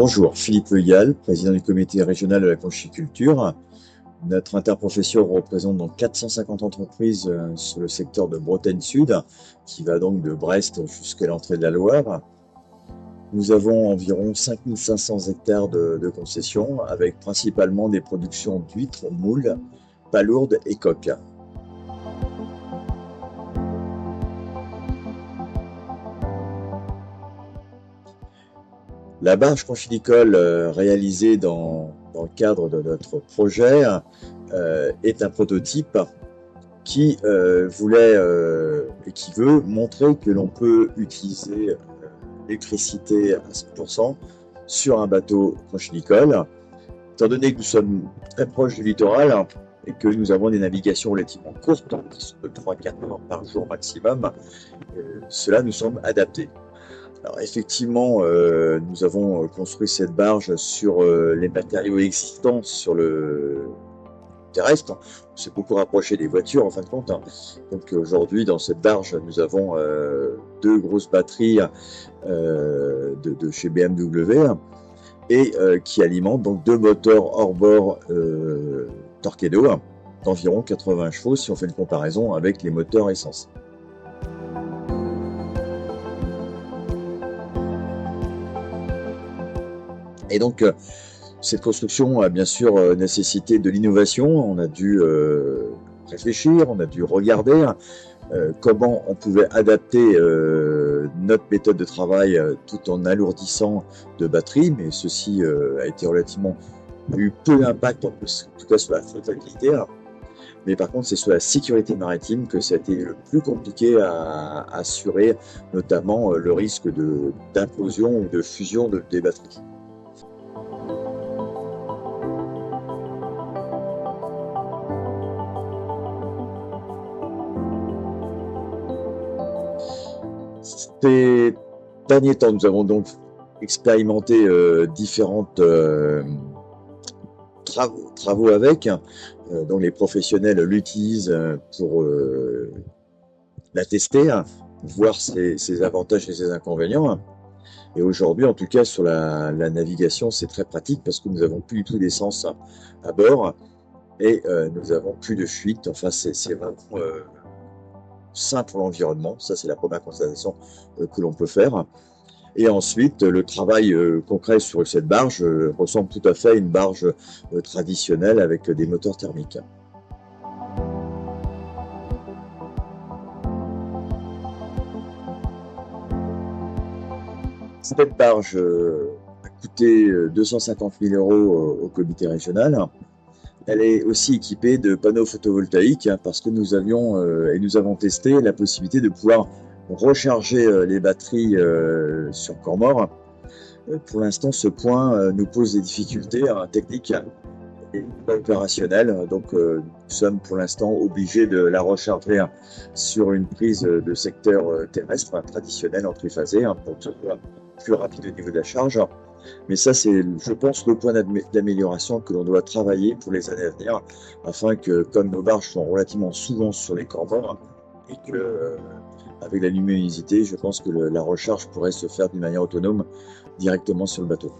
Bonjour, Philippe Le Gall, président du comité régional de la conchyliculture. Notre interprofession représente donc 450 entreprises sur le secteur de Bretagne Sud, qui va donc de Brest jusqu'à l'entrée de la Loire. Nous avons environ 5500 hectares de concessions, avec principalement des productions d'huîtres, moules, palourdes et coques. La barge conchylicole réalisée dans le cadre de notre projet est un prototype qui voulait et qui veut montrer que l'on peut utiliser l'électricité à 100% sur un bateau conchylicole. Étant donné que nous sommes très proches du littoral et que nous avons des navigations relativement courtes, qui sont de 3-4 heures par jour maximum, cela nous semble adapté. Alors effectivement, nous avons construit cette barge sur les matériaux existants sur le terrestre. On s'est beaucoup rapproché des voitures en fin de compte. Donc aujourd'hui, dans cette barge, nous avons deux grosses batteries de chez BMW et qui alimentent donc deux moteurs hors-bord Torqeedo d'environ 80 chevaux si on fait une comparaison avec les moteurs essence. Et donc, cette construction a bien sûr nécessité de l'innovation. On a dû réfléchir, on a dû regarder comment on pouvait adapter notre méthode de travail tout en alourdissant de batterie, mais ceci a été relativement eu peu d'impact, en tout cas sur la flottabilité. Mais par contre, c'est sur la sécurité maritime que ça a été le plus compliqué à assurer, notamment le risque d'implosion ou de fusion des batteries. Ces derniers temps, nous avons donc expérimenté différentes travaux avec, donc les professionnels l'utilisent pour la tester, voir ses avantages et ses inconvénients. Et aujourd'hui, en tout cas, sur la navigation, c'est très pratique parce que nous n'avons plus du tout d'essence à bord et nous n'avons plus de fuite. Enfin, c'est vraiment sain pour l'environnement. Ça, c'est la première constatation que l'on peut faire. Et ensuite, le travail concret sur cette barge ressemble tout à fait à une barge traditionnelle avec des moteurs thermiques. Cette barge a coûté 250 000 € au comité régional. Elle est aussi équipée de panneaux photovoltaïques parce que nous avions et nous avons testé la possibilité de pouvoir recharger les batteries sur corps mort. Pour l'instant, ce point nous pose des difficultés techniques et opérationnelles. Donc, nous sommes pour l'instant obligés de la recharger sur une prise de secteur terrestre traditionnelle en triphasé pour que ce soit plus rapide au niveau de la charge. Mais ça, c'est, je pense, le point d'amélioration que l'on doit travailler pour les années à venir, afin que, comme nos barges sont relativement souvent sur les corps morts, et que, avec la luminosité, je pense que la recharge pourrait se faire d'une manière autonome directement sur le bateau.